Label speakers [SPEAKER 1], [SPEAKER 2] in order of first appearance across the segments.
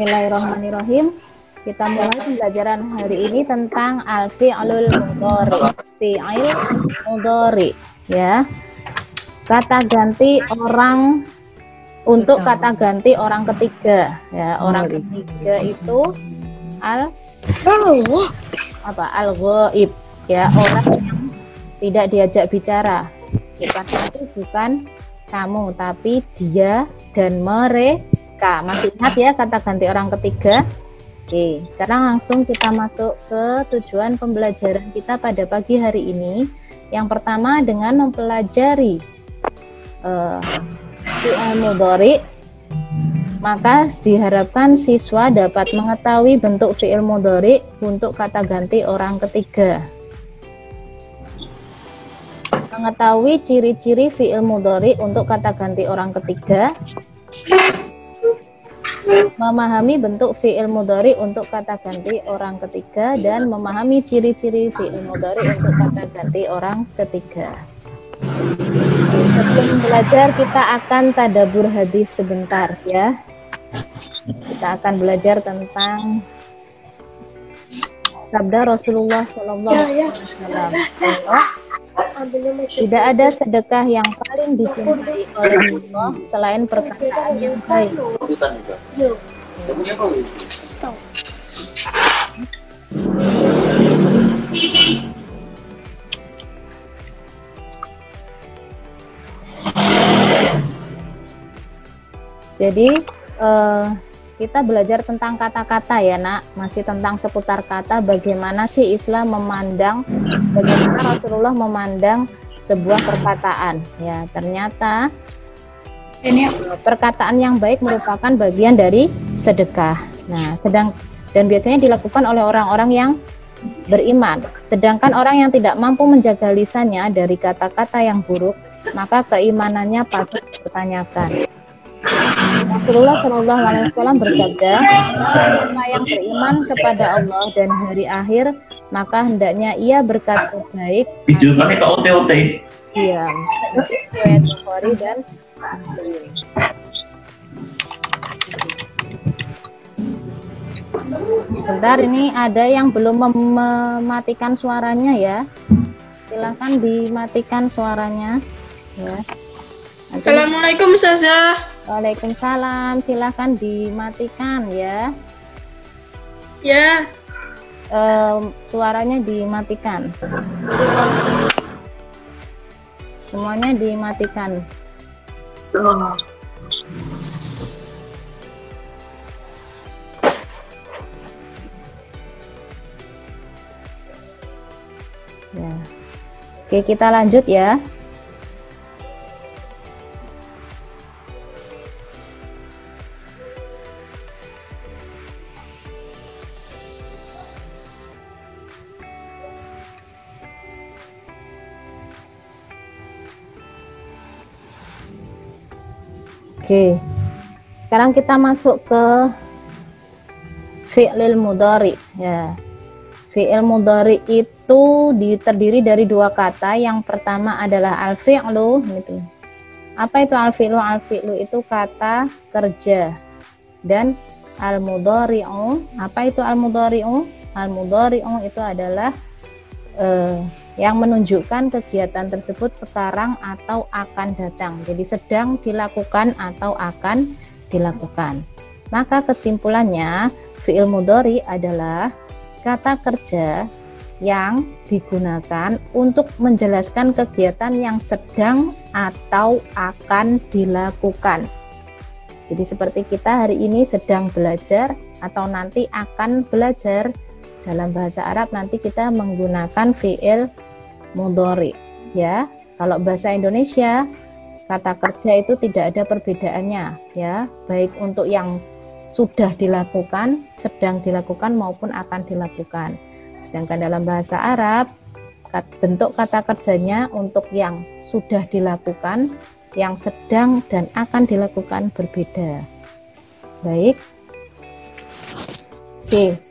[SPEAKER 1] Bismillahirrahmanirrahim. Kita mulai pembelajaran hari ini tentang al-fi'lul mudhari. Fi'il mudhari, ya. Kata ganti orang untuk kata ganti orang ketiga, ya. Orang ketiga itu al-ghaib, ya, orang yang tidak diajak bicara. Bukan aku, bukan kamu, tapi dia dan mereka. Masih ingat ya kata ganti orang ketiga? Oke, sekarang langsung kita masuk ke tujuan pembelajaran kita pada pagi hari ini. Yang pertama dengan mempelajari fi'il mudhari, maka diharapkan siswa dapat mengetahui bentuk fi'il mudhari untuk kata ganti orang ketiga. Mengetahui ciri-ciri fi'il mudhari untuk kata ganti orang ketiga. Memahami bentuk fi'il mudhari untuk kata ganti orang ketiga dan memahami ciri-ciri fi'il mudhari untuk kata ganti orang ketiga. Sebelum belajar kita akan tadabbur hadis sebentar, ya. Kita akan belajar tentang sabda Rasulullah SAW. Tidak ada sedekah yang paling dicintai oleh Allah selain perkataan yang baik. Jadi kita belajar tentang kata-kata ya nak, masih tentang seputar kata, bagaimana sih Islam memandang, bagaimana Rasulullah memandang sebuah perkataan. Ya, ternyata perkataan yang baik merupakan bagian dari sedekah. Nah, dan biasanya dilakukan oleh orang-orang yang beriman. Sedangkan orang yang tidak mampu menjaga lisannya dari kata-kata yang buruk, maka keimanannya patut dipertanyakan. Rasulullah SAW bersabda, siapa yang beriman kepada Allah dan hari akhir, maka hendaknya ia berkata baik. Iya, riwayat Bukhari dan Muslim. Bentar, ini ada yang belum mematikan suaranya ya. Silahkan dimatikan suaranya. Ya.
[SPEAKER 2] Assalamualaikum Ustazah.
[SPEAKER 1] Waalaikumsalam, silahkan dimatikan ya.
[SPEAKER 2] Ya.
[SPEAKER 1] Suaranya dimatikan. Semuanya dimatikan. Ya. Oke, kita lanjut ya. Oke, sekarang kita masuk ke fi'il mudhari. Ya, fi'il mudhari itu terdiri dari dua kata. Yang pertama adalah al-fi'lu. Gitu. Apa itu al-fi'lu? Al-fi'lu itu kata kerja. Dan al-mudhari'u. Apa itu al-mudhari'u? Al-mudhari'u itu adalah yang menunjukkan kegiatan tersebut sekarang atau akan datang. Jadi sedang dilakukan atau akan dilakukan. Maka kesimpulannya, fi'il mudhari adalah kata kerja yang digunakan untuk menjelaskan kegiatan yang sedang atau akan dilakukan. Jadi seperti kita hari ini sedang belajar atau nanti akan belajar. Dalam bahasa Arab nanti kita menggunakan fi'il mudhari, ya. Kalau bahasa Indonesia kata kerja itu tidak ada perbedaannya, ya, baik untuk yang sudah dilakukan, sedang dilakukan maupun akan dilakukan. Sedangkan dalam bahasa Arab bentuk kata kerjanya untuk yang sudah dilakukan, yang sedang dan akan dilakukan berbeda. Baik. Oke.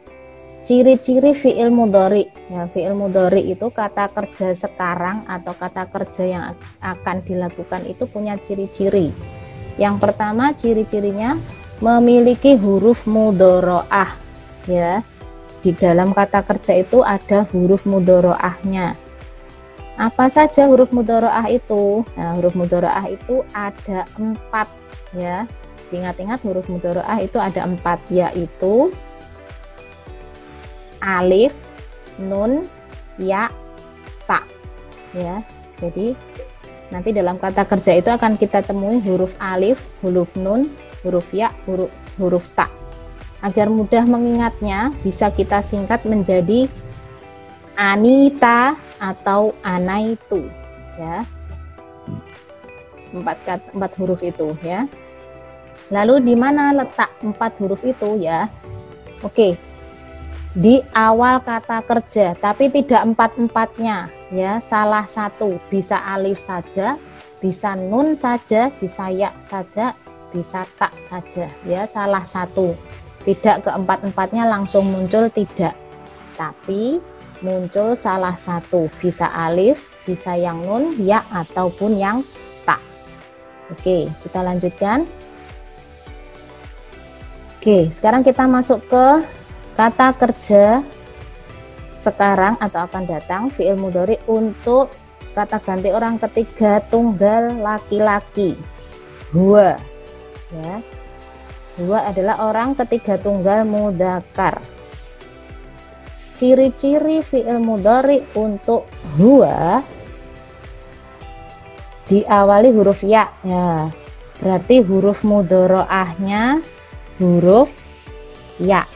[SPEAKER 1] Ciri-ciri fi'il mudhari. Ya, fi'il mudhari itu kata kerja sekarang atau kata kerja yang akan dilakukan itu punya ciri-ciri. Yang pertama ciri-cirinya memiliki huruf mudhoro'ah ya. Di dalam kata kerja itu ada huruf mudhoro'ahnya. Apa saja huruf mudhoro'ah itu? Nah, huruf mudhoro'ah itu ada 4 ya. Ingat-ingat huruf mudhoro'ah itu ada 4, yaitu alif, nun, ya, ta ya. Jadi nanti dalam kata kerja itu akan kita temui huruf alif, huruf nun, huruf ya, huruf ta. Agar mudah mengingatnya, bisa kita singkat menjadi Anita atau Anaitu ya. 4 huruf itu ya. Lalu di mana letak 4 huruf itu ya? Oke. Di awal kata kerja, tapi tidak 4-4-nya ya, salah satu. Bisa alif saja, bisa nun saja, bisa ya saja, bisa tak saja ya, salah satu. Tidak keempat-empatnya langsung muncul, tidak, tapi muncul salah satu, bisa alif, bisa yang nun, ya, ataupun yang tak. Oke, kita lanjutkan. Oke, sekarang kita masuk ke kata kerja sekarang atau akan datang, fi'il mudhari untuk kata ganti orang ketiga tunggal laki-laki, huwa ya. Huwa adalah orang ketiga tunggal mudzakkar. Ciri-ciri fi'il mudhari untuk huwa diawali huruf ya. Ya, berarti huruf mudhoro'ahnya huruf ya.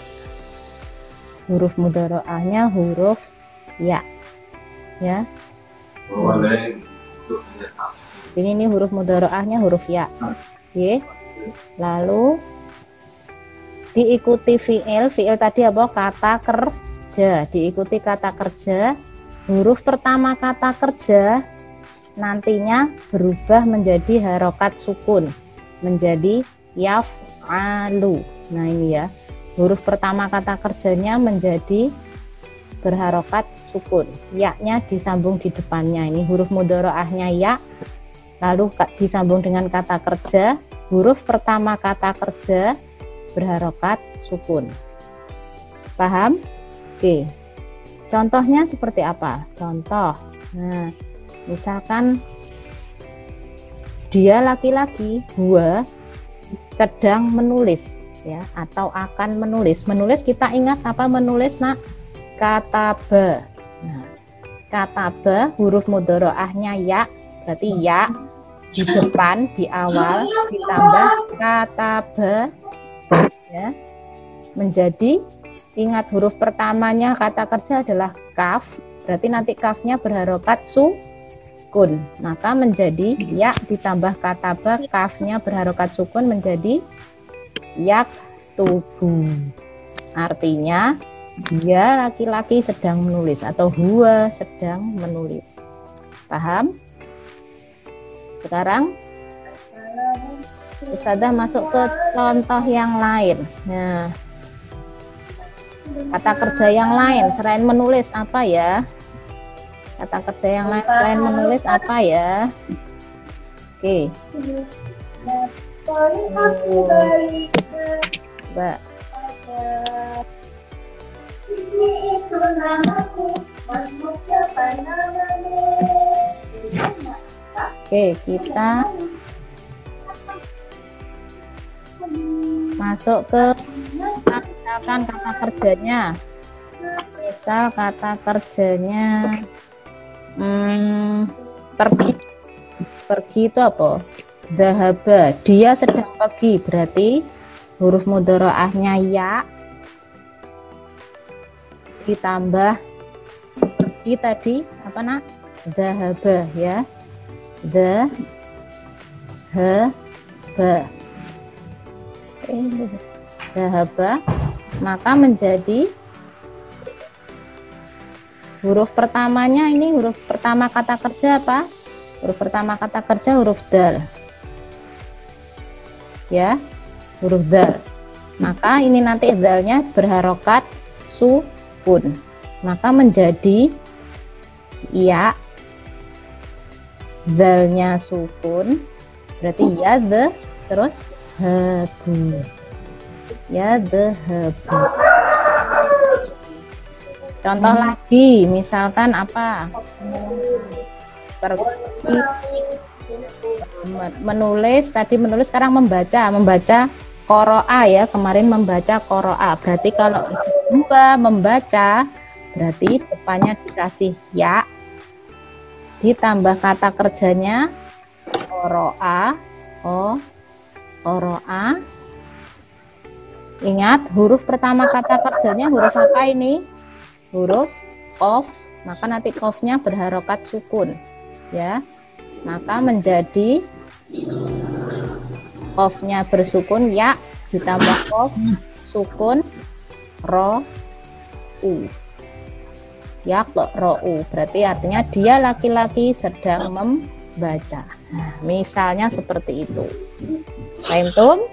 [SPEAKER 1] Huruf mudhoro'ahnya huruf ya. Ya. Ini huruf mudhoro'ahnya huruf ya. Oke. Lalu diikuti fi'il tadi apa? Kata kerja, diikuti kata kerja. Huruf pertama kata kerja nantinya berubah menjadi harokat sukun, menjadi yaf'alu. Nah ini ya, huruf pertama kata kerjanya menjadi berharokat sukun, ya-nya disambung di depannya. Ini huruf mudhoro'ahnya ya, lalu disambung dengan kata kerja. Huruf pertama kata kerja berharokat sukun. Paham? Oke. Contohnya seperti apa? Contoh. Nah, misalkan dia laki-laki, huwa sedang menulis ya, atau akan menulis. Menulis kita ingat apa menulis, Nak? Kataba. Nah, kataba huruf mudhoro'ahnya ya, berarti ya di depan, di awal ditambah kataba ya, menjadi, ingat huruf pertamanya kata kerja adalah kaf, berarti nanti kafnya berharokat sukun, maka menjadi ya ditambah kataba, kafnya berharokat sukun menjadi yaktubu. Artinya dia laki-laki sedang menulis atau huwa sedang menulis. Paham? Sekarang Ustazah masuk ke contoh yang lain. Nah, kata kerja yang lain selain menulis apa ya? Kata kerja yang lain selain menulis apa ya? Oke. Mbak. Oke, kita masuk ke misalkan kata kerjanya. Misal kata kerjanya pergi. Pergi itu apa? Dhahaba, dia sedang pergi, berarti huruf mudhoro'ahnya ya ditambah pergi tadi apa, Nak? Dhahaba ya. Dhahaba, maka menjadi huruf pertamanya, ini huruf pertama kata kerja apa? Huruf pertama kata kerja huruf dal ya, huruf dal, maka ini nanti dalnya berharokat sukun, maka menjadi ya, dalnya sukun, berarti ya terus habu yadhabu. Contoh lagi, misalkan apa? Pergi, menulis, tadi menulis, sekarang membaca qoro'a ya, kemarin membaca qoro'a. Berarti kalau membaca, berarti depannya dikasih ya, ditambah kata kerjanya qoro'a, qoro'a. Ingat, huruf pertama kata kerjanya huruf apa ini? Huruf qaf, maka nanti qafnya berharokat sukun ya, maka menjadi qafnya bersukun ya ditambah qaf sukun ro u, yaqra'u, berarti artinya dia laki-laki sedang membaca. Nah, misalnya seperti itu. Paham?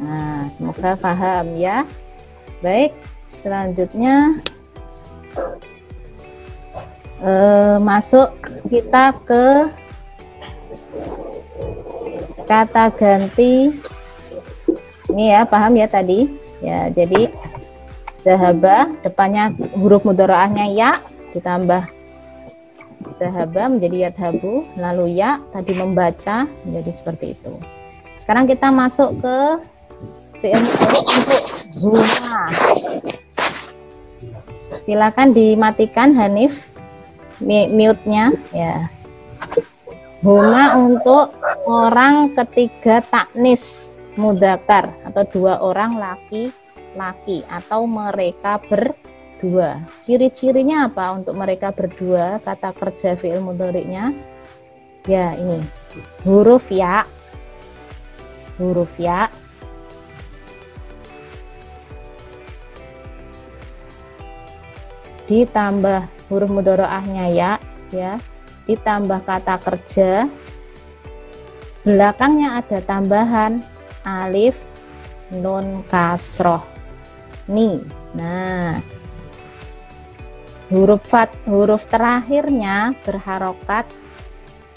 [SPEAKER 1] Nah, semoga paham ya. Baik, selanjutnya masuk kita ke kata ganti ini ya, paham ya tadi ya. Jadi zahaba depannya huruf mudharaahnya ya, ditambah zahaba menjadi yadhabu, lalu ya tadi membaca menjadi seperti itu. Sekarang kita masuk ke fi'il mudhari untuk huma. Silakan dimatikan Hanif mute-nya ya. Huma untuk orang ketiga taknis mudzakkar atau dua orang laki-laki atau mereka berdua. Ciri-cirinya apa untuk mereka berdua? Kata kerja fi'il mudhari'nya ya ini huruf ya, ditambah huruf mudharaahnya ya, ditambah kata kerja, belakangnya ada tambahan alif nun kasroh nih. Nah, huruf terakhirnya berharokat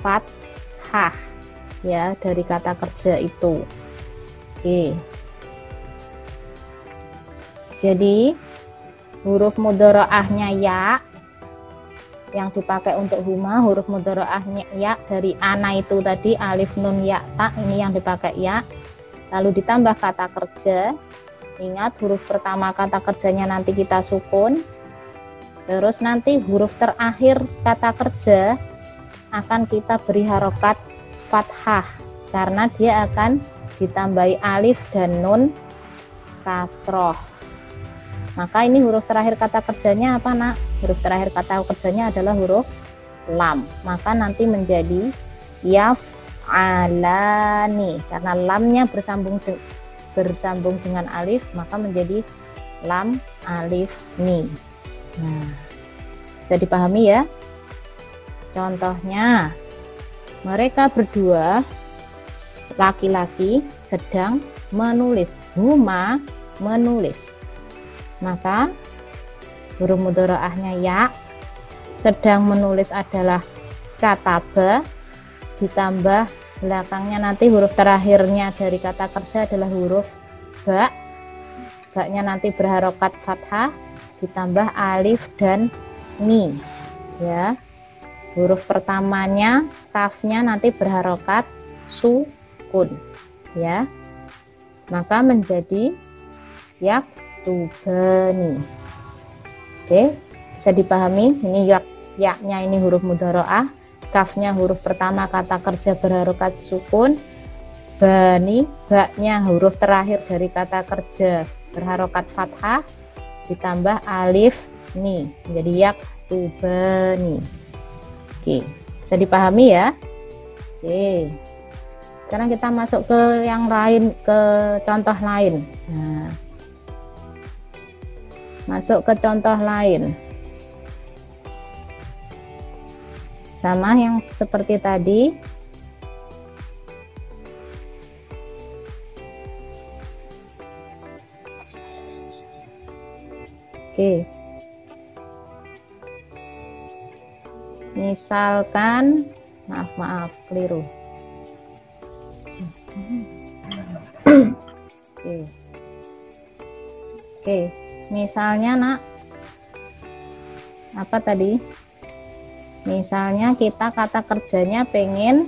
[SPEAKER 1] fathah ya dari kata kerja itu. Oke. Jadi huruf mudharaahnya ya yang dipakai untuk huma, huruf mudharaahnya ya dari ana itu tadi alif nun ya ta, ini yang dipakai ya, lalu ditambah kata kerja. Ingat, huruf pertama kata kerjanya nanti kita sukun, terus nanti huruf terakhir kata kerja akan kita beri harokat fathah karena dia akan ditambahi alif dan nun kasroh. Maka ini huruf terakhir kata kerjanya apa nak? Huruf terakhir kata kerjanya adalah huruf lam. Maka nanti menjadi yaf'alani. Karena lamnya bersambung dengan alif, maka menjadi lam alif ni. Nah, bisa dipahami ya? Contohnya, mereka berdua laki-laki sedang menulis. Huma menulis. Maka huruf mudharaahnya ya, sedang menulis adalah kataba, ditambah belakangnya nanti huruf terakhirnya dari kata kerja adalah huruf ba, ba-nya nanti berharokat fathah, ditambah alif dan ni ya. Huruf pertamanya kafnya nanti berharokat sukun ya, maka menjadi yak tubani. Oke, bisa dipahami. Ini yaknya ini huruf mudharaah, kafnya huruf pertama kata kerja berharokat sukun, bani baknya huruf terakhir dari kata kerja berharokat fathah, ditambah alif ni menjadi yak tubani. Oke, bisa dipahami ya. Oke, sekarang kita masuk ke yang lain, ke contoh lain. Nah, masuk ke contoh lain sama yang seperti tadi. Oke, misalkan maaf keliru. Oke. Oke, misalnya nak, apa tadi? Misalnya kita kata kerjanya pengen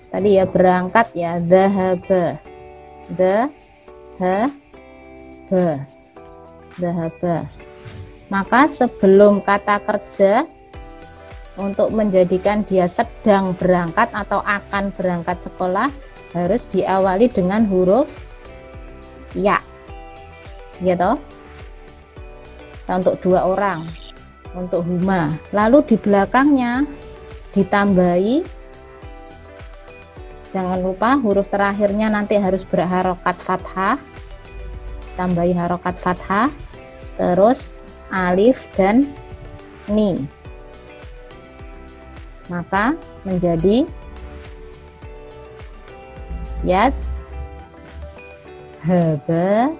[SPEAKER 1] tadi ya berangkat ya, dhahaba, dhahaba. Maka sebelum kata kerja untuk menjadikan dia sedang berangkat atau akan berangkat sekolah harus diawali dengan huruf ya, gitu. Untuk 2 orang, untuk huma. Lalu di belakangnya ditambahi, jangan lupa huruf terakhirnya nanti harus berharokat fathah, tambahi harokat fathah, terus alif dan ni, maka menjadi yad haba,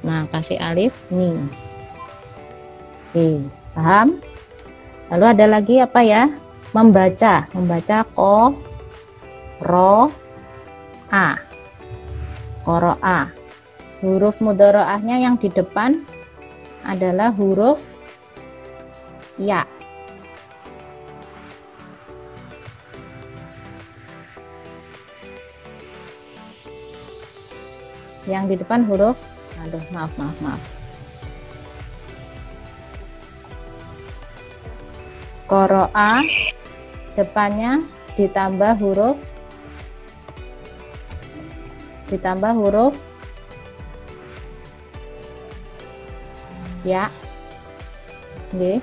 [SPEAKER 1] nah kasih alif ni. Oke, paham? Lalu ada lagi apa ya? Membaca ko, ro, a, qoro'a. Huruf mudharaahnya yang di depan adalah huruf ya. Yang di depan huruf, aduh maaf. Qoro'a, depannya ditambah huruf ya. Oke.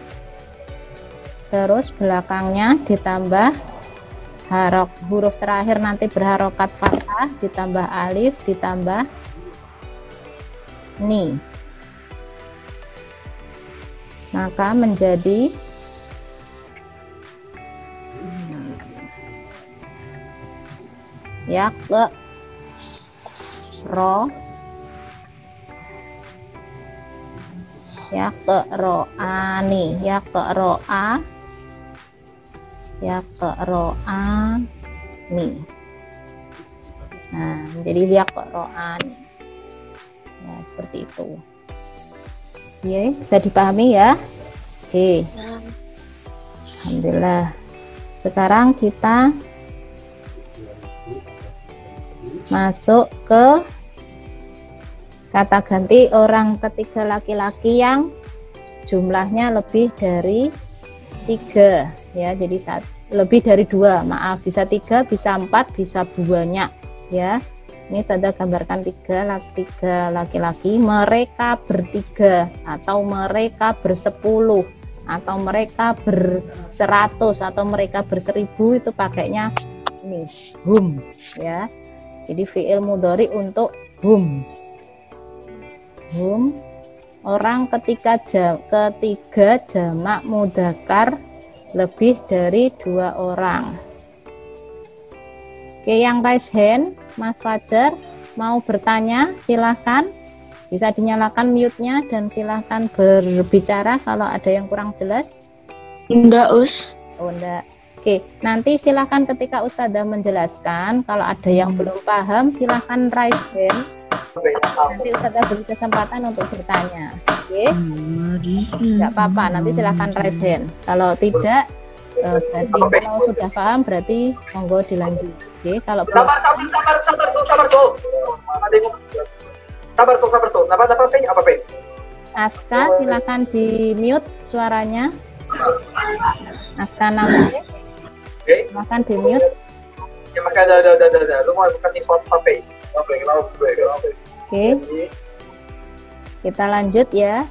[SPEAKER 1] Terus belakangnya ditambah huruf terakhir nanti berharokat fathah, ditambah alif, ditambah ni, maka menjadi ya ke ro, ya ke ro'ani, ya ke ro'a, ya ke ro'ani. Nah, menjadi ya ke ro'ani. Nah, seperti itu. Oke, bisa dipahami ya? Oke. Alhamdulillah. Sekarang kita masuk ke kata ganti orang ketiga laki-laki yang jumlahnya lebih dari 3 ya. Jadi lebih dari 2, maaf, bisa 3, bisa 4, bisa banyak ya. Ini saya gambarkan 3 laki-laki, mereka bertiga atau mereka bersepuluh atau mereka ber100 atau mereka ber1000, itu pakainya ini hum ya. Jadi fi'il mudhari untuk hum. Orang ketiga jamak mudzakkar lebih dari 2 orang. Oke, yang raise hand, Mas Fajar mau bertanya, silahkan. Bisa dinyalakan mute-nya dan silahkan berbicara kalau ada yang kurang jelas.
[SPEAKER 2] Enggak, Us.
[SPEAKER 1] Oh, enggak. Oke, nanti silahkan ketika Ustazah menjelaskan, kalau ada yang belum paham silahkan raise hand. Nanti Ustazah beri kesempatan untuk bertanya. Oke, nggak apa-apa, nanti silahkan raise hand. Kalau tidak, berarti kalau sudah paham berarti monggo dilanjut. Oke, kalau
[SPEAKER 3] sabar so. Apa pe?
[SPEAKER 1] Aska, silahkan di mute suaranya. Aska namanya. Silahkan di mute.
[SPEAKER 3] Ya maka ada. Lu mau kasih apa pe?
[SPEAKER 1] Oke. Kita lanjut ya.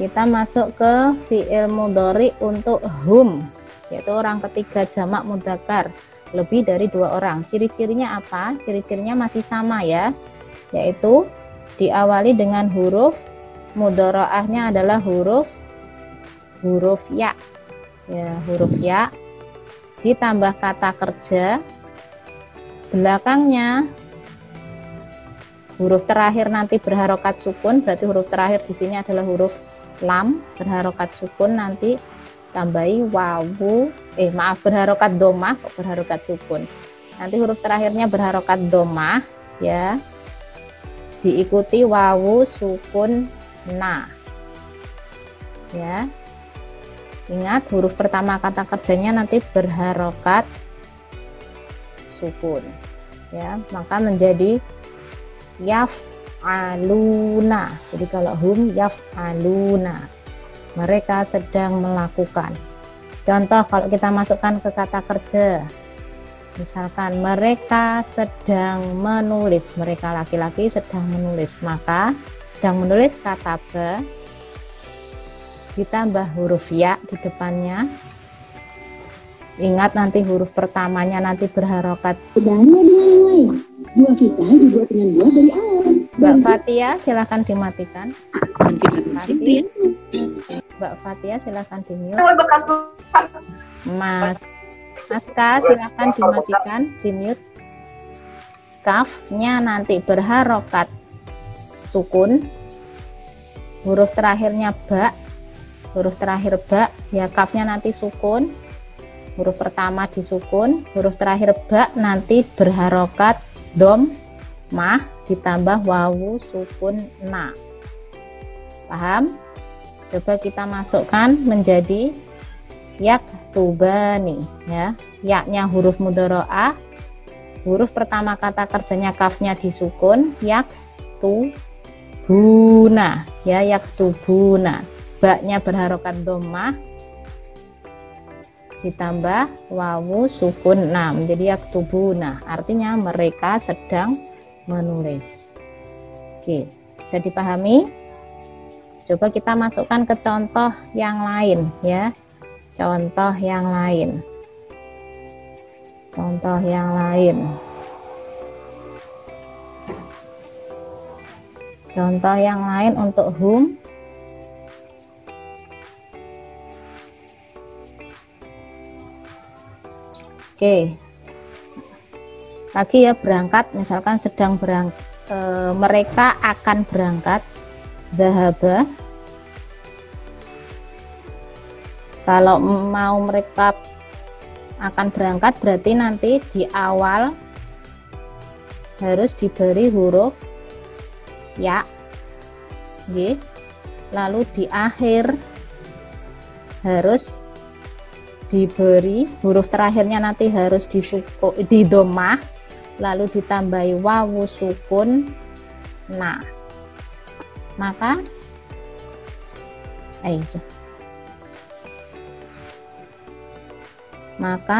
[SPEAKER 1] Kita masuk ke fi'il mudhari untuk hum, yaitu orang ketiga jamak mudzakkar lebih dari 2 orang. Ciri-cirinya apa? Ciri-cirinya masih sama ya, yaitu diawali dengan huruf mudharaahnya adalah huruf ya. Ya, huruf ya ditambah kata kerja, belakangnya huruf terakhir nanti berharokat sukun, berarti huruf terakhir di sini adalah huruf lam berharokat sukun, nanti tambahi wawu, berharokat domah, berharokat sukun. nanti huruf terakhirnya berharokat dhammah ya, diikuti wawu sukun na ya. Ingat huruf pertama kata kerjanya nanti berharokat sukun ya, maka menjadi yaf'aluna. Jadi kalau hum yaf'aluna, mereka sedang melakukan. Contoh kalau kita masukkan ke kata kerja, misalkan mereka sedang menulis, mereka laki-laki sedang menulis, maka sedang menulis kata ba ditambah huruf ya di depannya. Ingat nanti huruf pertamanya nanti berharokat.
[SPEAKER 4] Bedanya dengan yang lain, buah kita dibuat dengan buah dari alam.
[SPEAKER 1] Mbak Fatia silahkan dimatikan. Mbak Fatia silahkan di-mute.
[SPEAKER 3] bekas
[SPEAKER 1] Mas Aska silahkan dimatikan, di-mute. Kafnya nanti berharokat sukun, huruf terakhirnya ba, huruf terakhir ba ya, kafnya nanti sukun, huruf pertama disukun, huruf terakhir ba nanti berharokat dhammah ditambah wawu sukun na. Paham? Coba kita masukkan menjadi yaktubani ya. Yaknya huruf mudharaah, huruf pertama kata kerjanya kafnya disukun, yaktubuna ya, yaktubuna. Ba-nya berharokat dhammah ditambah wawu sukun na menjadi yaktubuna, artinya mereka sedang menulis. Oke, bisa dipahami? Coba kita masukkan ke contoh yang lain ya. Contoh yang lain. Contoh yang lain. Contoh yang lain untuk hum. Oke, lagi ya, berangkat, misalkan sedang berangkat, mereka akan berangkat, dhahaba. Kalau mau mereka akan berangkat berarti nanti di awal harus diberi huruf ya, lalu di akhir harus diberi huruf terakhirnya nanti harus di dhammah, lalu ditambahi wawu sukun na, maka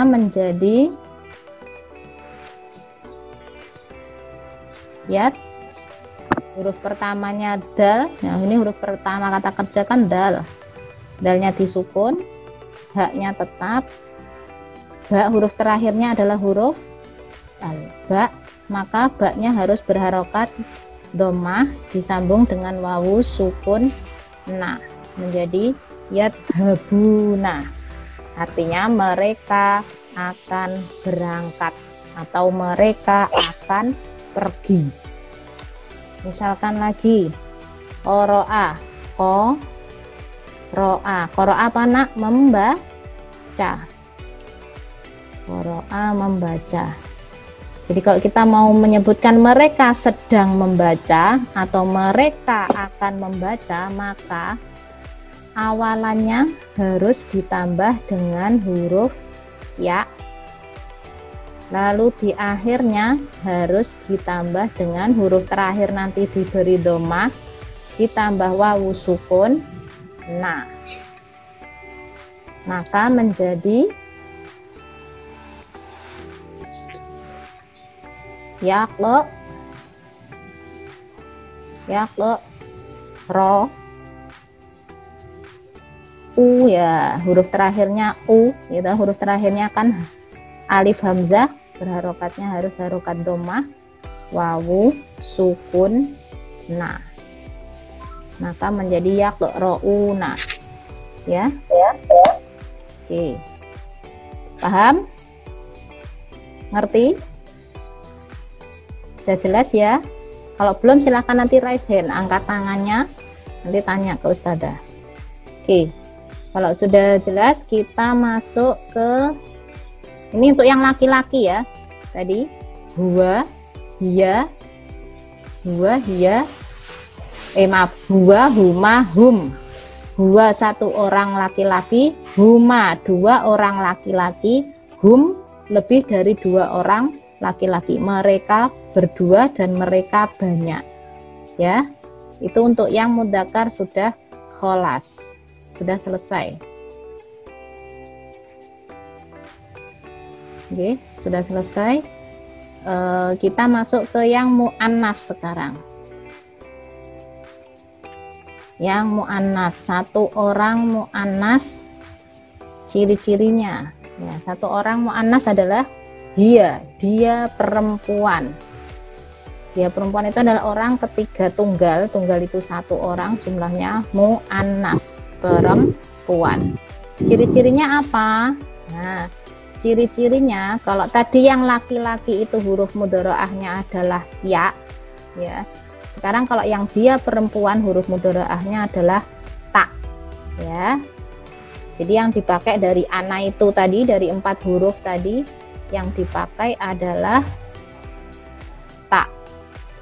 [SPEAKER 1] menjadi ya, huruf pertamanya dal. Nah, ini huruf pertama kata kerja kan dal, dalnya disukun, haknya tetap, ba huruf terakhirnya adalah huruf al ba, maka baknya harus berharokat dhammah disambung dengan wawu sukun na menjadi yadhabuna, artinya mereka akan berangkat atau mereka akan pergi. Misalkan lagi qoro'a, qoro'a apa nak? Membaca. Qoro'a membaca. Jadi kalau kita mau menyebutkan mereka sedang membaca atau mereka akan membaca, maka awalannya harus ditambah dengan huruf ya, lalu di akhirnya harus ditambah dengan huruf terakhir nanti diberi dhammah ditambah wawu sukun na, maka menjadi yaqlo ro u ya, huruf terakhirnya u gitu, huruf terakhirnya kan alif hamzah, berharokatnya harus harokat dhammah wawu sukun na, maka menjadi yaqrouna ya. Oke, paham? Ngerti? Sudah jelas ya? Kalau belum silahkan nanti raise hand, angkat tangannya, nanti tanya ke ustadzah. Oke, kalau sudah jelas kita masuk ke ini untuk yang laki-laki ya. tadi huwa, hiya, maaf, huwa, huma, hum. Huwa 1 orang laki-laki, huma 2 orang laki-laki, hum lebih dari 2 orang laki-laki. Mereka berdua dan mereka banyak. Ya, itu untuk yang mudzakkar sudah kholas, sudah selesai. Oke, sudah selesai. Kita masuk ke yang muannas sekarang. Yang muannas, 1 orang muannas, ciri-cirinya. Ya, 1 orang muannas adalah dia perempuan. Dia perempuan itu adalah orang ketiga tunggal itu 1 orang, jumlahnya muannas, perempuan. Ciri-cirinya apa? Nah, ciri-cirinya kalau tadi yang laki-laki itu huruf mudharaahnya adalah ya, sekarang kalau yang dia perempuan huruf mudharaahnya adalah ta, ya. Jadi yang dipakai dari ana itu tadi, dari 4 huruf tadi, yang dipakai adalah ta,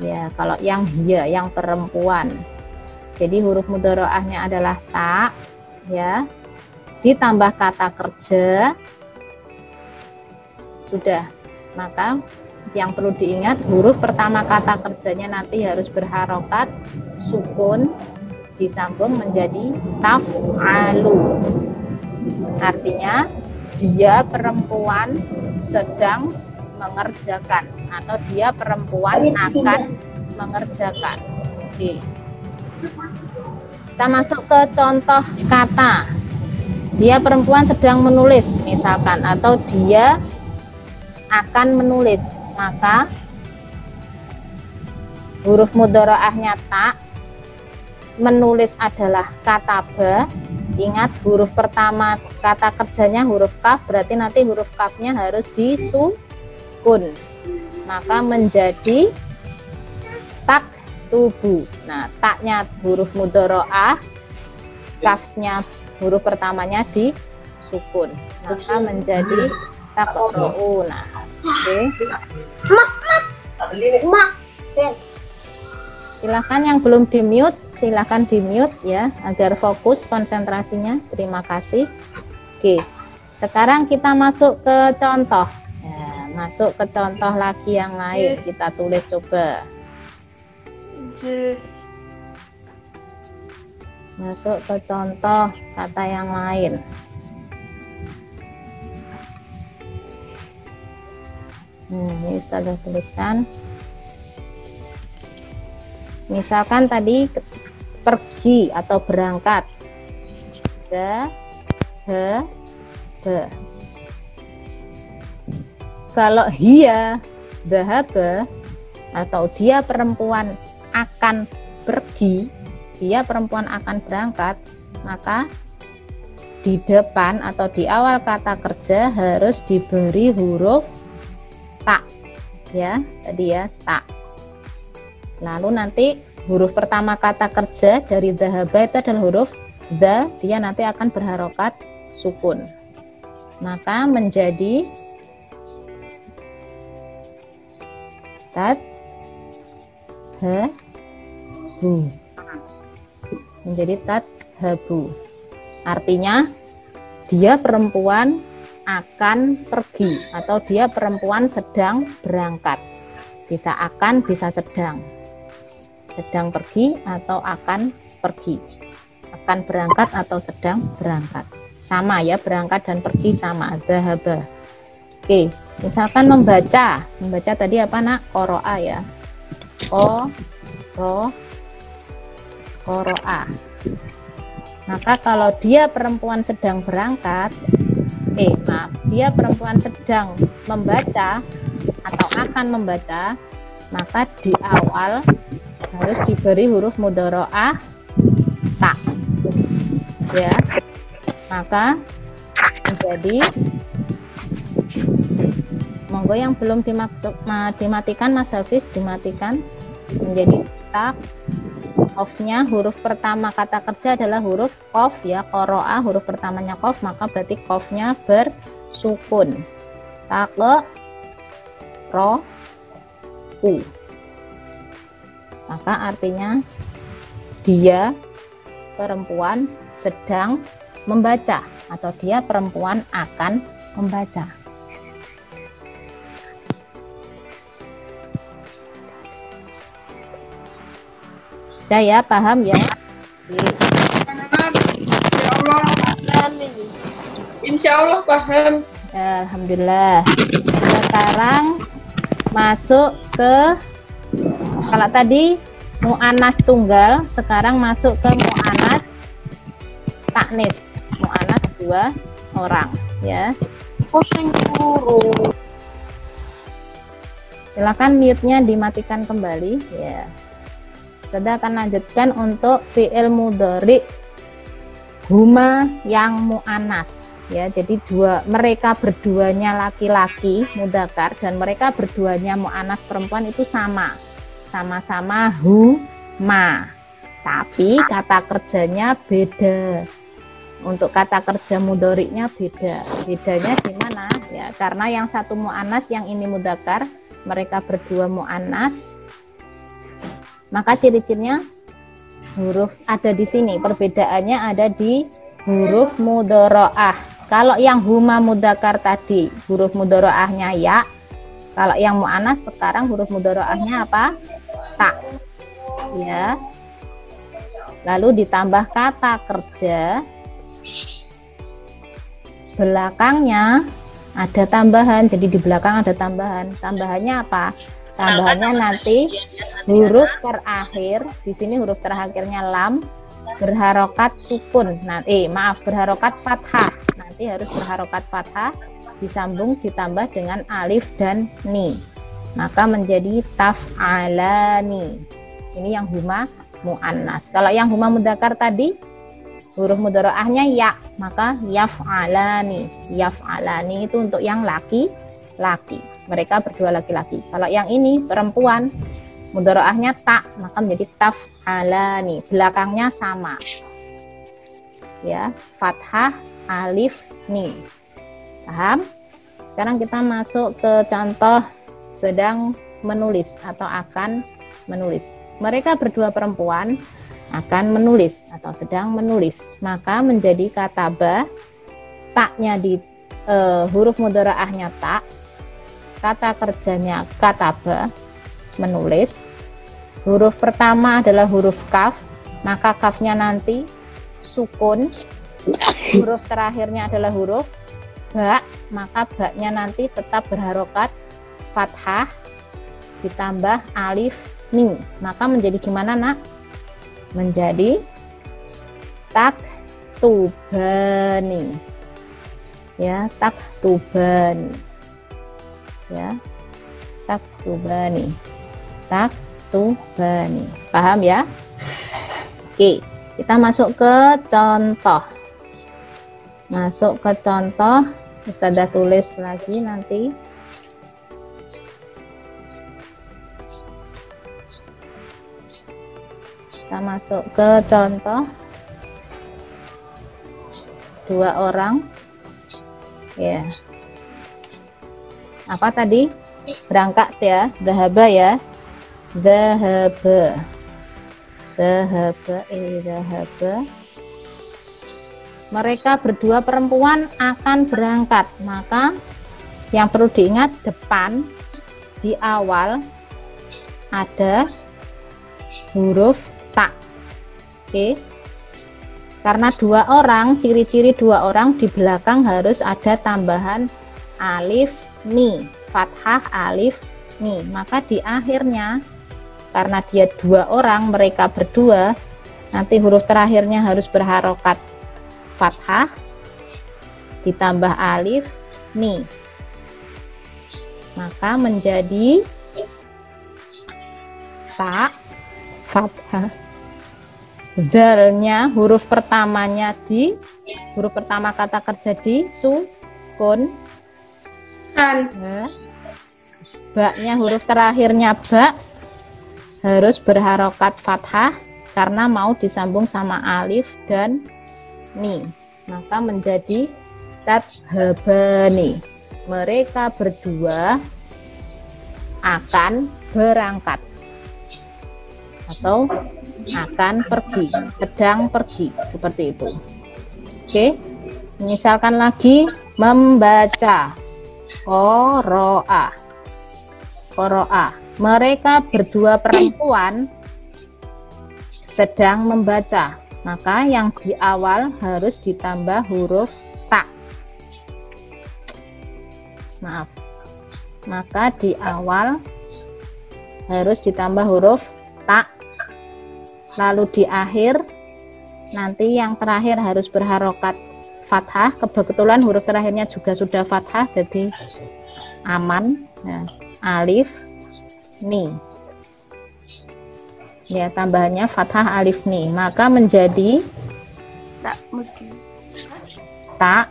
[SPEAKER 1] ya. Kalau yang dia, yang perempuan, jadi huruf mudharaahnya adalah ta, ya, ditambah kata kerja. Sudah, maka yang perlu diingat, huruf pertama kata kerjanya nanti harus berharokat sukun disambung menjadi taf'alu. Artinya dia perempuan sedang mengerjakan, atau dia perempuan akan mengerjakan. Oke. Kita masuk ke contoh kata. Dia perempuan sedang menulis misalkan, atau dia akan menulis, maka huruf mudharaahnya ta, menulis adalah kataba. Ingat, huruf pertama kata kerjanya huruf kaf, berarti nanti huruf kafnya harus disukun, maka menjadi taktubu. Nah, taknya huruf mudharaah, kafnya huruf pertamanya disukun, maka menjadi taqra'una. Oke. Silahkan yang belum di mute, silahkan di mute ya, agar fokus konsentrasinya. Terima kasih. Oke, sekarang kita masuk ke contoh ya, masuk ke contoh lagi yang lain. Kita tulis coba. Masuk ke contoh kata yang lain. Ini sudah tuliskan. Misalkan tadi pergi atau berangkat. Kalau hiya dhahaba, atau dia perempuan akan pergi, dia perempuan akan berangkat, maka di depan atau di awal kata kerja harus diberi huruf ta, ya, tadi ya, ta. Lalu nanti huruf pertama kata kerja dari dhahaba itu adalah huruf dha, dia nanti akan berharokat sukun, maka menjadi tat habu, menjadi tat habu. Artinya dia perempuan akan pergi, atau dia perempuan sedang berangkat. Bisa akan, bisa sedang pergi atau akan pergi, akan berangkat atau sedang berangkat, sama ya, berangkat dan pergi sama, dhahaba. Oke, misalkan membaca tadi apa nak? Qoro'a ya, qoro'a. Maka kalau dia perempuan sedang berangkat, dia perempuan sedang membaca atau akan membaca, maka di awal harus diberi huruf mudharaah ta, ya. Maka menjadi, monggo yang belum dimatikan Mas Hafiz, dimatikan, menjadi tak. Qafnya huruf pertama kata kerja adalah huruf qaf ya, qoro'a huruf pertamanya qaf, maka berarti qafnya bersukun. ro u. Maka artinya dia perempuan sedang membaca atau dia perempuan akan membaca. Sudah ya, paham ya?
[SPEAKER 2] Insya Allah paham.
[SPEAKER 1] Alhamdulillah. Sekarang masuk ke, kalau tadi mu'anas tunggal, sekarang masuk ke mu'anas taknis. Mu'anas 2 orang ya.
[SPEAKER 2] Pusing guru.
[SPEAKER 1] Silakan mute-nya dimatikan kembali ya. Saya akan lanjutkan untuk fi'il mudhari huma yang mu'anas ya. Jadi mereka berduanya laki-laki mudzakkar dan mereka berduanya mu'anas perempuan itu sama-sama huma, tapi kata kerjanya beda. Untuk kata kerja mudhari'nya beda. Bedanya di mana ya? Karena yang satu mu'anas, yang ini mudzakkar, mereka berdua mu'anas, maka ciri-cirinya huruf ada di sini. Perbedaannya ada di huruf mudharaah. Kalau yang huma mudzakkar tadi huruf mudharaahnya ya. Kalau yang mu'anas sekarang huruf mudharaahnya apa? Ta. Ya. Lalu ditambah kata kerja, belakangnya ada tambahan. Jadi di belakang ada tambahan. Tambahannya apa? Tambahannya nanti huruf terakhir. Di sini huruf terakhirnya lam berharokat sukun. Berharokat fathah. Nanti harus berharokat fathah disambung ditambah dengan alif dan ni. Maka menjadi taf'alani. Ini yang huma mu'annas. Kalau yang huma mudzakkar tadi huruf mudharaahnya ya, maka yaf'alani. Yaf'alani itu untuk yang laki-laki. Mereka berdua laki-laki. Kalau yang ini perempuan, mudharaahnya ta, maka menjadi taf'alani. Belakangnya sama. Ya, fathah, alif, ni. Paham? Sekarang kita masuk ke contoh sedang menulis atau akan menulis. Mereka berdua perempuan akan menulis atau sedang menulis, maka menjadi kataba, taknya di huruf mudharaahnya tak, kata kerjanya kataba, menulis. Huruf pertama adalah huruf kaf, maka kafnya nanti sukun. Huruf terakhirnya adalah huruf ba, maka baknya nanti tetap berharokat fathah ditambah alif ni. Maka menjadi gimana nak? Menjadi taktubani. Ya, taktubani. Ya, taktubani. Taktubani. Paham ya? Oke, kita masuk ke contoh. Masuk ke contoh, Ustazah tulis lagi nanti. Kita masuk ke contoh 2 orang. Ya. Apa tadi? Berangkat ya, dhahaba ya. Dhahaba. Dhahaba, ini dhahaba. Mereka berdua perempuan akan berangkat. Maka yang perlu diingat, depan di awal ada huruf ta. Oke. Karena 2 orang, ciri-ciri 2 orang, di belakang harus ada tambahan alif ni, fathah alif ni. Maka di akhirnya, karena dia 2 orang, mereka berdua, nanti huruf terakhirnya harus berharokat fathah ditambah alif ni. Maka menjadi ta, fathah. Dalnya huruf pertamanya huruf pertama kata kerja di sukun. Baknya huruf terakhirnya ba harus berharokat fathah karena mau disambung sama alif dan ni. Maka menjadi tadhabani. Mereka berdua akan berangkat atau akan pergi, sedang pergi, seperti itu. Oke, misalkan lagi membaca, qoro'a, qoro'a. Mereka berdua perempuan sedang membaca, maka yang di awal harus ditambah huruf ta. Maaf, maka di awal harus ditambah huruf ta, lalu di akhir nanti yang terakhir harus berharokat fathah. Kebetulan huruf terakhirnya juga sudah fathah, jadi aman. Nah, alif ni ya, tambahannya fathah alif ni, maka menjadi tak.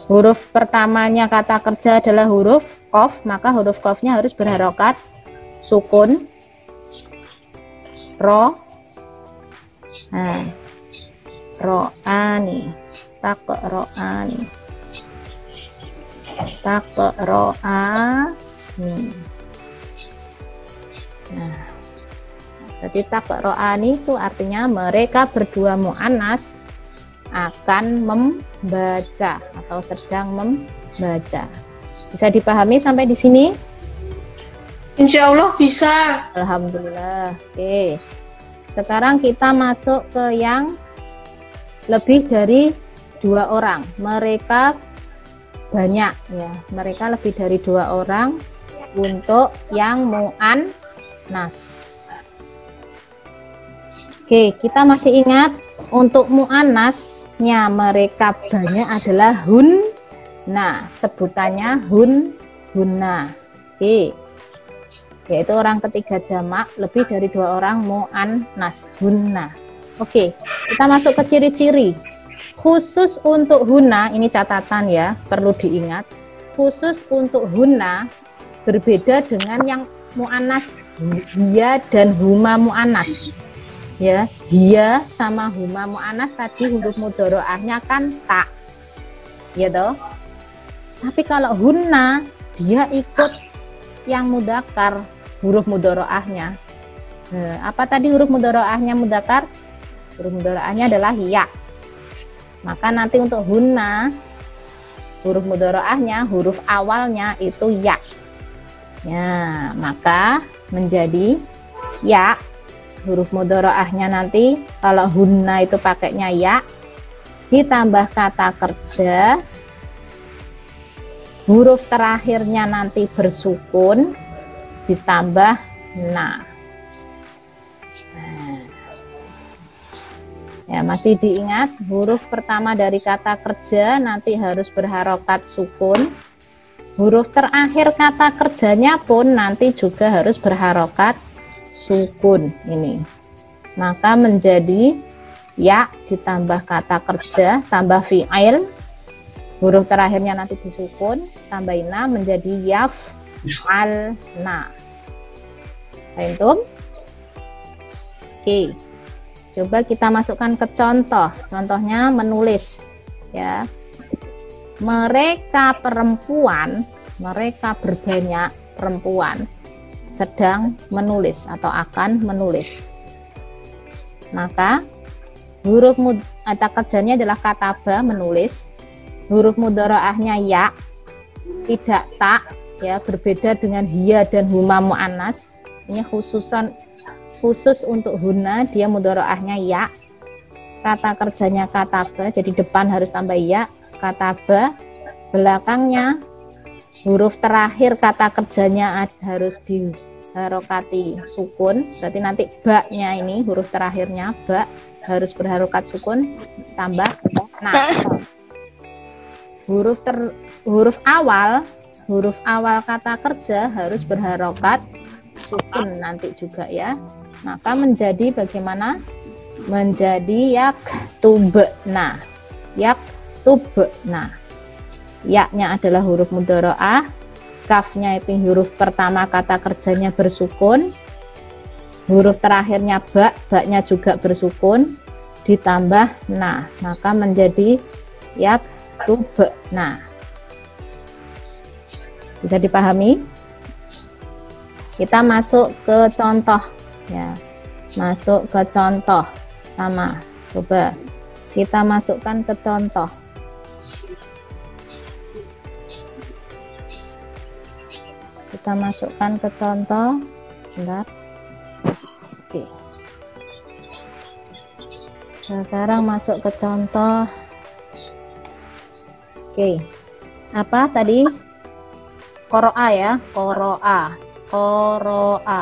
[SPEAKER 1] Huruf pertamanya kata kerja adalah huruf qaf, maka huruf qafnya harus berharokat sukun ro. Nah, ro'ani, taqro'ani, taqro'ani. Nah, jadi taqro'ani itu artinya mereka berdua mu'annas akan membaca atau sedang membaca. Bisa dipahami sampai di sini?
[SPEAKER 2] Insya Allah bisa.
[SPEAKER 1] Alhamdulillah. Oke. Sekarang kita masuk ke yang lebih dari 2 orang. Mereka banyak ya. Mereka lebih dari 2 orang untuk yang mu'annas. Oke, kita masih ingat untuk mu'annasnya mereka banyak adalah hunna. Sebutannya hunna. Oke. Yaitu orang ketiga jamak, lebih dari 2 orang, mu'annas, hunna. Oke, kita masuk ke ciri-ciri. Khusus untuk hunna, ini catatan ya, perlu diingat. Khusus untuk hunna berbeda dengan yang mu'annas hiya dan huma mu'annas. Ya, hiya sama huma mu'annas tadi huruf mudhoro'ahnya kan tak. Ya toh? Tapi kalau hunna dia ikut yang mudakar huruf mudhoro'ahnya. Apa tadi huruf mudhoro'ahnya mudakar? Huruf mudhoro'ahnya adalah ya. Maka nanti untuk hunna huruf mudhoro'ahnya, huruf awalnya itu ya. Ya, maka menjadi ya. Huruf mudhoro'ahnya nanti kalau hunna itu pakainya ya, ditambah kata kerja, huruf terakhirnya nanti bersukun, ditambah na. Ya, masih diingat huruf pertama dari kata kerja nanti harus berharokat sukun. Huruf terakhir kata kerjanya pun nanti juga harus berharokat sukun ini. Maka menjadi ya ditambah kata kerja tambah fi'il, huruf terakhirnya nanti disukun, tambahin na menjadi yaf'alna. Paham? Oke. Coba kita masukkan ke contoh. Contohnya menulis ya. Mereka perempuan, mereka berbanyak perempuan sedang menulis atau akan menulis. Maka huruf kata kerjanya adalah kataba, menulis. Huruf mudhoro'ahnya ya, tidak tak ya, berbeda dengan hiya dan huma mu'annas. Ini khusus untuk hunna, dia mudhoro'ahnya ya. Kata kerjanya kataba, jadi depan harus tambah ya, kataba. Belakangnya huruf terakhir kata kerjanya harus diharokati sukun, berarti nanti ba-nya ini huruf terakhirnya ba harus berharokat sukun tambah nah. Huruf awal kata kerja harus berharokat sukun nanti juga ya. Maka menjadi bagaimana? Menjadi yaktubna. Yaktubna. Ya-nya adalah huruf mudhoro'ah, kafnya itu huruf pertama kata kerjanya bersukun, huruf terakhirnya ba-nya juga bersukun, ditambah na, maka menjadi yaktubna. Bisa dipahami? Kita masuk ke contoh ya. Masuk ke contoh sama. Coba kita masukkan ke contoh. Kita masukkan ke contoh. Bentar. Oke. Sekarang masuk ke contoh. Oke. Apa tadi? Qoro'a ya, qoro'a. Qoro'a.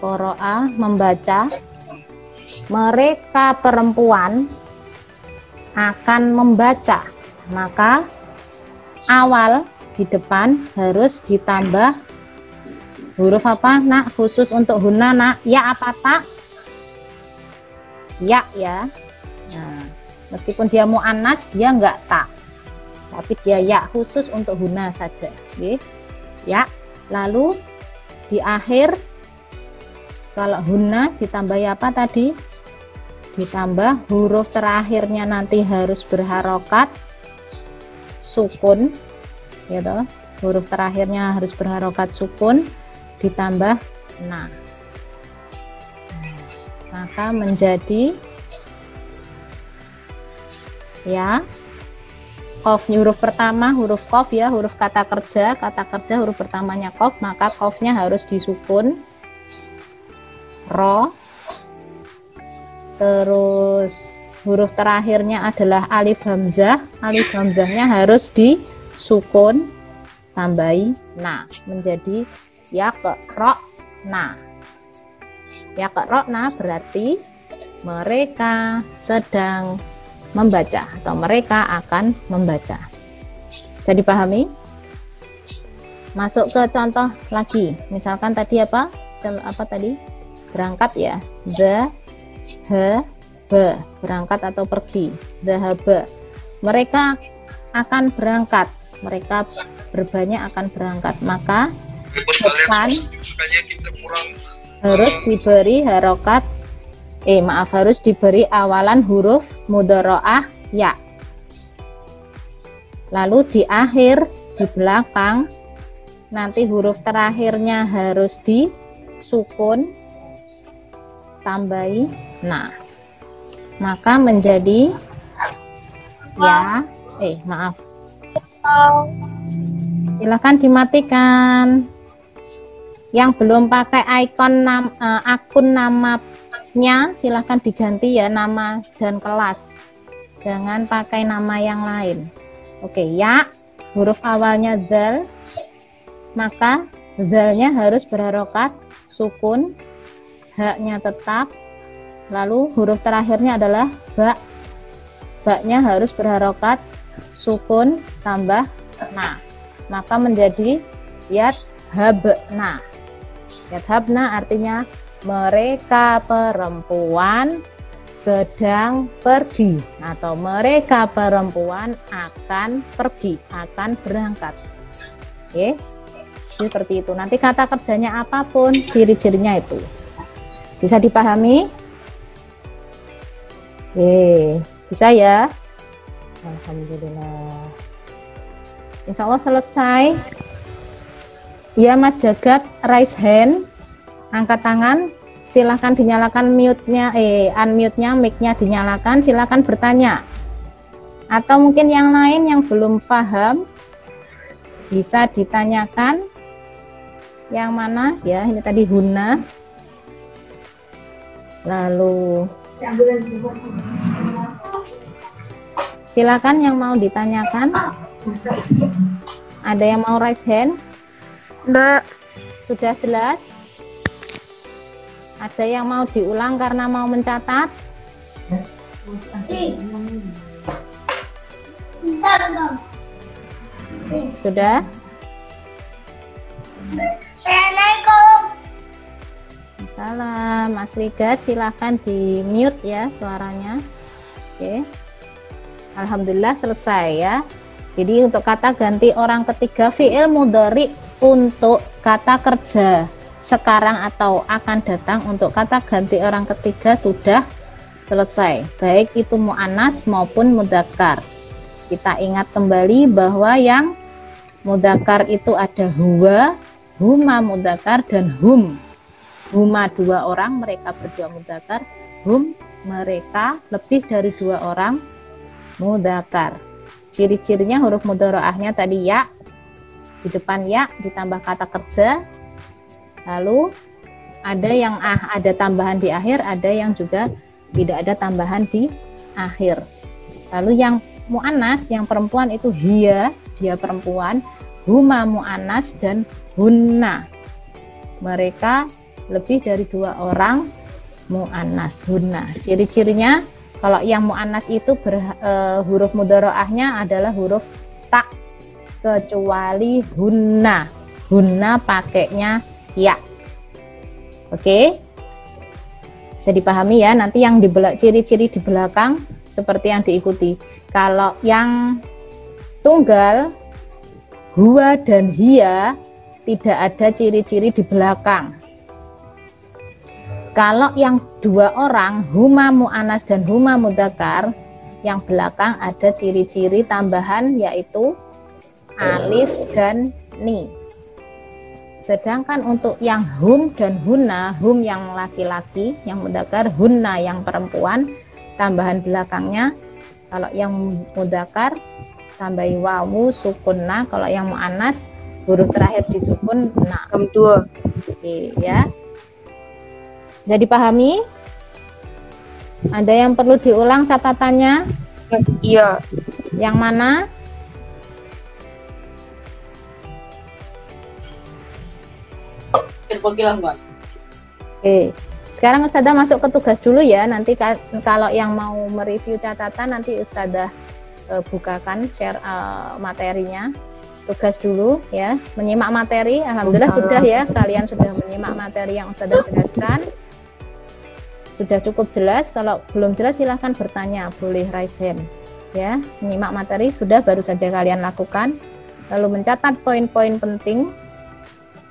[SPEAKER 1] Qoro'a membaca. Mereka perempuan akan membaca. Maka awal di depan harus ditambah huruf apa nak, khusus untuk hunna nak? Ya apa tak? Ya ya. Nah, meskipun dia muannas dia enggak tak, tapi dia ya, khusus untuk hunna saja. Oke. Ya. Lalu di akhir kalau hunna ditambah apa tadi? Ditambah huruf terakhirnya nanti harus berharokat sukun, gitu. Huruf terakhirnya harus berharokat sukun ditambah nah. Maka menjadi ya qaf, huruf pertama huruf qaf ya, huruf kata kerja huruf pertamanya qaf, maka qafnya harus disukun. Ro, terus huruf terakhirnya adalah alif hamzahnya harus disukun, tambahi nah, menjadi yaqra'na. Yaqra'na berarti mereka sedang membaca atau mereka akan membaca. Bisa dipahami? Masuk ke contoh lagi. Misalkan tadi apa tadi? Berangkat ya. Berangkat atau pergi. Zahaba. Mereka akan berangkat. Mereka berbanyak akan berangkat. Maka depan harus diberi harokat harus diberi awalan huruf mudharaah ya. Lalu di akhir, di belakang nanti huruf terakhirnya harus disukun, tambahi nah. Maka menjadi ya silakan dimatikan. Yang belum pakai ikon akun namanya silahkan diganti ya, nama dan kelas, jangan pakai nama yang lain. Oke, ya huruf awalnya zal, maka zalnya harus berharokat sukun, haknya tetap, lalu huruf terakhirnya adalah ba, baknya harus berharokat sukun tambah nah, maka menjadi yadhabna. Yadhabna artinya mereka perempuan sedang pergi atau mereka perempuan akan pergi, akan berangkat. Oke, seperti itu. Nanti kata kerjanya apapun, ciri-cirinya itu bisa dipahami. Oke, bisa ya. Alhamdulillah. Insya Allah selesai. Ya Mas Jagat, raise hand, angkat tangan, silahkan dinyalakan mute-nya, unmute-nya, mic-nya dinyalakan, silahkan bertanya. Atau mungkin yang lain yang belum paham, bisa ditanyakan. Yang mana? Ya, ini tadi hunna. Lalu, silakan yang mau ditanyakan. Ada yang mau raise hand?
[SPEAKER 2] Enggak.
[SPEAKER 1] Sudah jelas? Ada yang mau diulang karena mau mencatat? Sudah?
[SPEAKER 5] Assalamualaikum.
[SPEAKER 1] Salam, Mas Riga, silahkan di mute ya suaranya. Oke. Alhamdulillah selesai ya. Jadi untuk kata ganti orang ketiga fi'il mudhari untuk kata kerja sekarang atau akan datang, untuk kata ganti orang ketiga sudah selesai, baik itu mu'annas maupun mudzakkar. Kita ingat kembali bahwa yang mudzakkar itu ada huwa, huma mudzakkar dan hum. Huma 2 orang, mereka berdua mudzakkar. Hum mereka lebih dari 2 orang mudzakkar. Ciri-cirinya huruf mudharaahnya tadi ya, di depan ya ditambah kata kerja. Lalu ada yang ada tambahan di akhir, ada yang juga tidak ada tambahan di akhir. Lalu yang mu'annas, yang perempuan itu hiya, dia perempuan. Huma mu'annas dan hunna, mereka lebih dari 2 orang mu'annas. Hunna, ciri-cirinya kalau yang mu'annas itu huruf mudharaahnya adalah huruf ta, kecuali hunna. Hunna pakainya ya. Oke, bisa dipahami ya. Nanti yang ciri-ciri di belakang seperti yang diikuti. Kalau yang tunggal huwa dan hiya tidak ada ciri-ciri di belakang. Kalau yang 2 orang huma mu'annas dan huma mudzakkar, yang belakang ada ciri-ciri tambahan yaitu alif dan ni. Sedangkan untuk yang hum dan hunna, hum yang laki-laki, yang mudzakkar, hunna yang perempuan, tambahan belakangnya kalau yang mudzakkar tambahi wawu sukunna, kalau yang mu'annas huruf terakhir disukun na. Oke ya, bisa dipahami? Ada yang perlu diulang catatannya?
[SPEAKER 2] Iya.
[SPEAKER 1] Yang mana? Oke, sekarang Ustadzah masuk ke tugas dulu ya. Nanti kalau yang mau mereview catatan nanti Ustadzah bukakan share materinya. Tugas dulu ya, menyimak materi. Alhamdulillah sudah ya, kalian sudah menyimak materi yang Ustadzah jelaskan. Sudah cukup jelas. Kalau belum jelas silahkan bertanya, boleh raise hand ya. Menyimak materi sudah, baru saja kalian lakukan. Lalu mencatat poin-poin penting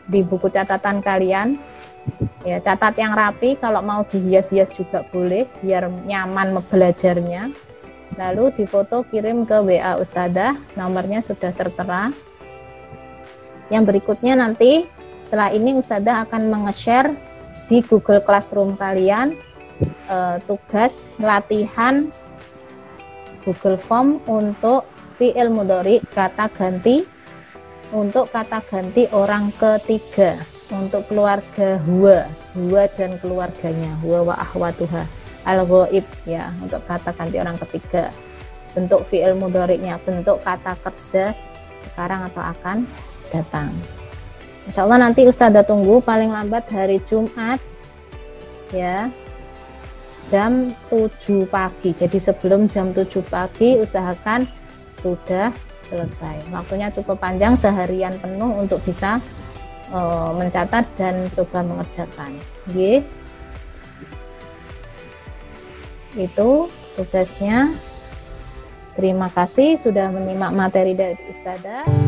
[SPEAKER 1] di buku catatan kalian ya. Catat yang rapi, kalau mau dihias-hias juga boleh biar nyaman belajarnya. Lalu difoto kirim ke WA Ustadzah, nomornya sudah tertera. Yang berikutnya nanti setelah ini Ustadzah akan menge-share di Google Classroom kalian tugas latihan Google Form untuk fi'il mudhari kata ganti, untuk kata ganti orang ketiga, untuk keluarga huwa dan keluarganya, huwa wa ahwatuha, al-ghaib ya, untuk kata ganti orang ketiga. Bentuk fi'il mudhari'nya, bentuk kata kerja sekarang atau akan datang. Insya Allah nanti Ustadzah tunggu paling lambat hari Jumat ya, jam 7 pagi. Jadi sebelum jam 7 pagi usahakan sudah selesai. Waktunya cukup panjang, seharian penuh untuk bisa mencatat dan coba mengerjakan. Oke. Itu tugasnya. Terima kasih sudah menyimak materi dari Ustadzah.